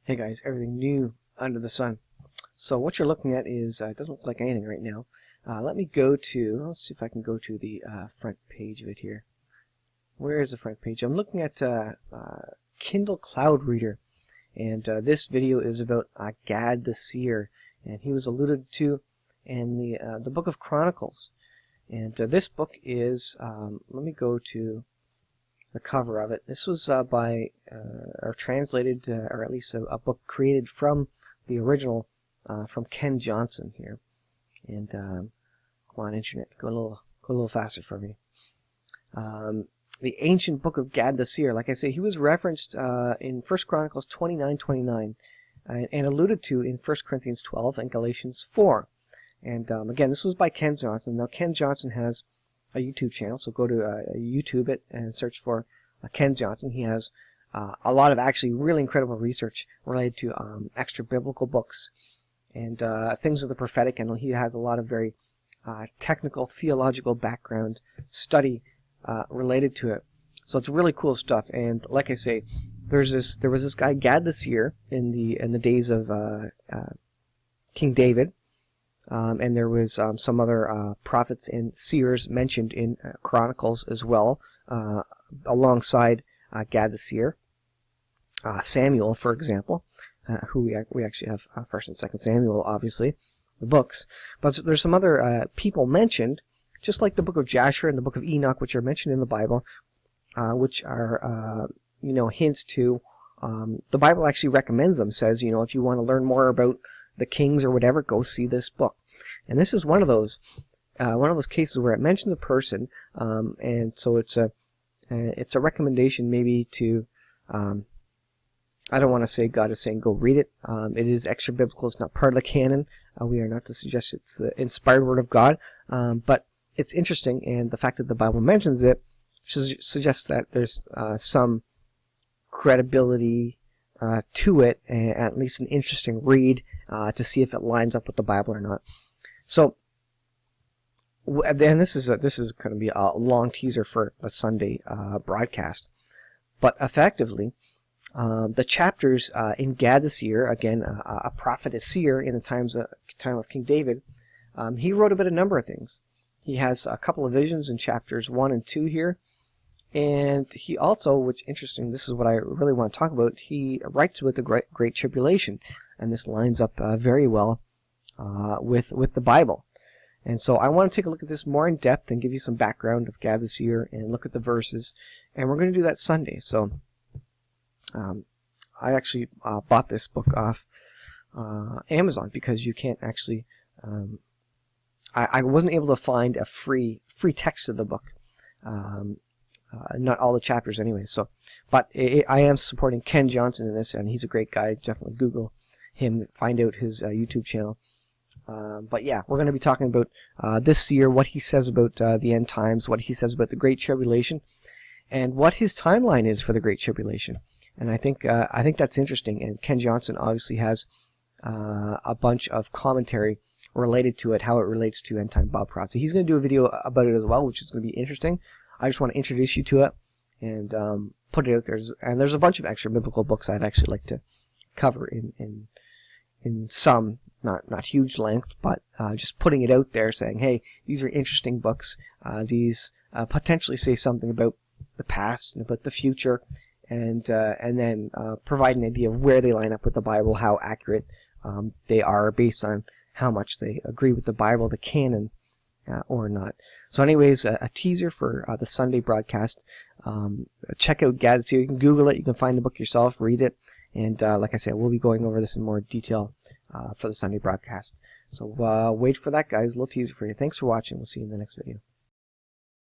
Hey guys, everything new under the sun. So what you're looking at is, it doesn't look like anything right now. Let me go to, let's see if I can go to the front page of it here. Where is the front page? I'm looking at Kindle Cloud Reader, and this video is about Gad the Seer, and he was alluded to in the book of Chronicles. And this book is, let me go to the cover of it. This was by, or translated, or at least a book created from the original, from Ken Johnson here. And come on, internet, go a little faster for me. The ancient book of Gad the Seer, like I say, he was referenced in 1 Chronicles 29:29, and alluded to in 1 Corinthians 12 and Galatians 4. And again, this was by Ken Johnson. Now, Ken Johnson has a YouTube channel, so go to YouTube it and search for Ken Johnson. He has a lot of actually really incredible research related to extra biblical books and things of the prophetic, and he has a lot of very technical theological background study related to it. So it's really cool stuff. And like I say, there was this guy Gad the Seer in the days of King David. And there was some other prophets and seers mentioned in Chronicles as well, alongside Gad the Seer. Samuel, for example, who we actually have 1st and 2nd Samuel, obviously, the books. But there's some other people mentioned, just like the book of Jasher and the book of Enoch, which are mentioned in the Bible, which are hints to. The Bible actually recommends them. Says, if you want to learn more about the kings or whatever, go see this book. And this is one of those cases where it mentions a person, and so it's a recommendation maybe to, I don't want to say God is saying go read it. It is extra biblical. It's not part of the canon. We are not to suggest it's the inspired word of God, but it's interesting, and the fact that the Bible mentions it suggests that there's some credibility to it, and at least an interesting read to see if it lines up with the Bible or not. So, and this is going to be a long teaser for the Sunday broadcast, but effectively, the chapters in Gad the Seer, again, a prophet, a seer in the time of King David, he wrote about a number of things. He has a couple of visions in chapters 1 and 2 here. And he also, which interesting, this is what I really want to talk about, he writes with the Great Tribulation. And this lines up very well with the Bible. And so I want to take a look at this more in depth and give you some background of Gad the Seer and look at the verses. And we're going to do that Sunday. So I actually bought this book off Amazon because you can't actually... I wasn't able to find a free text of the book. Not all the chapters anyway. So, but I am supporting Ken Johnson in this, and he's a great guy. Definitely Google him, find out his YouTube channel. But yeah, we're going to be talking about this seer, what he says about the end times, what he says about the Great Tribulation, and what his timeline is for the Great Tribulation. And I think that's interesting. And Ken Johnson obviously has a bunch of commentary related to it, how it relates to end time Bob Prophecy. He's going to do a video about it as well, which is going to be interesting. I just want to introduce you to it and put it out there. And there's a bunch of extra biblical books I'd actually like to cover in some, not huge length, but just putting it out there, saying, hey, these are interesting books. These potentially say something about the past and about the future, and then provide an idea of where they line up with the Bible, how accurate they are based on how much they agree with the Bible, the canon, or not. So anyways, a teaser for the Sunday broadcast. Check out Gad the Seer. You can Google it. You can find the book yourself, read it. And like I said, we'll be going over this in more detail for the Sunday broadcast. So wait for that, guys. A little teaser for you. Thanks for watching. We'll see you in the next video.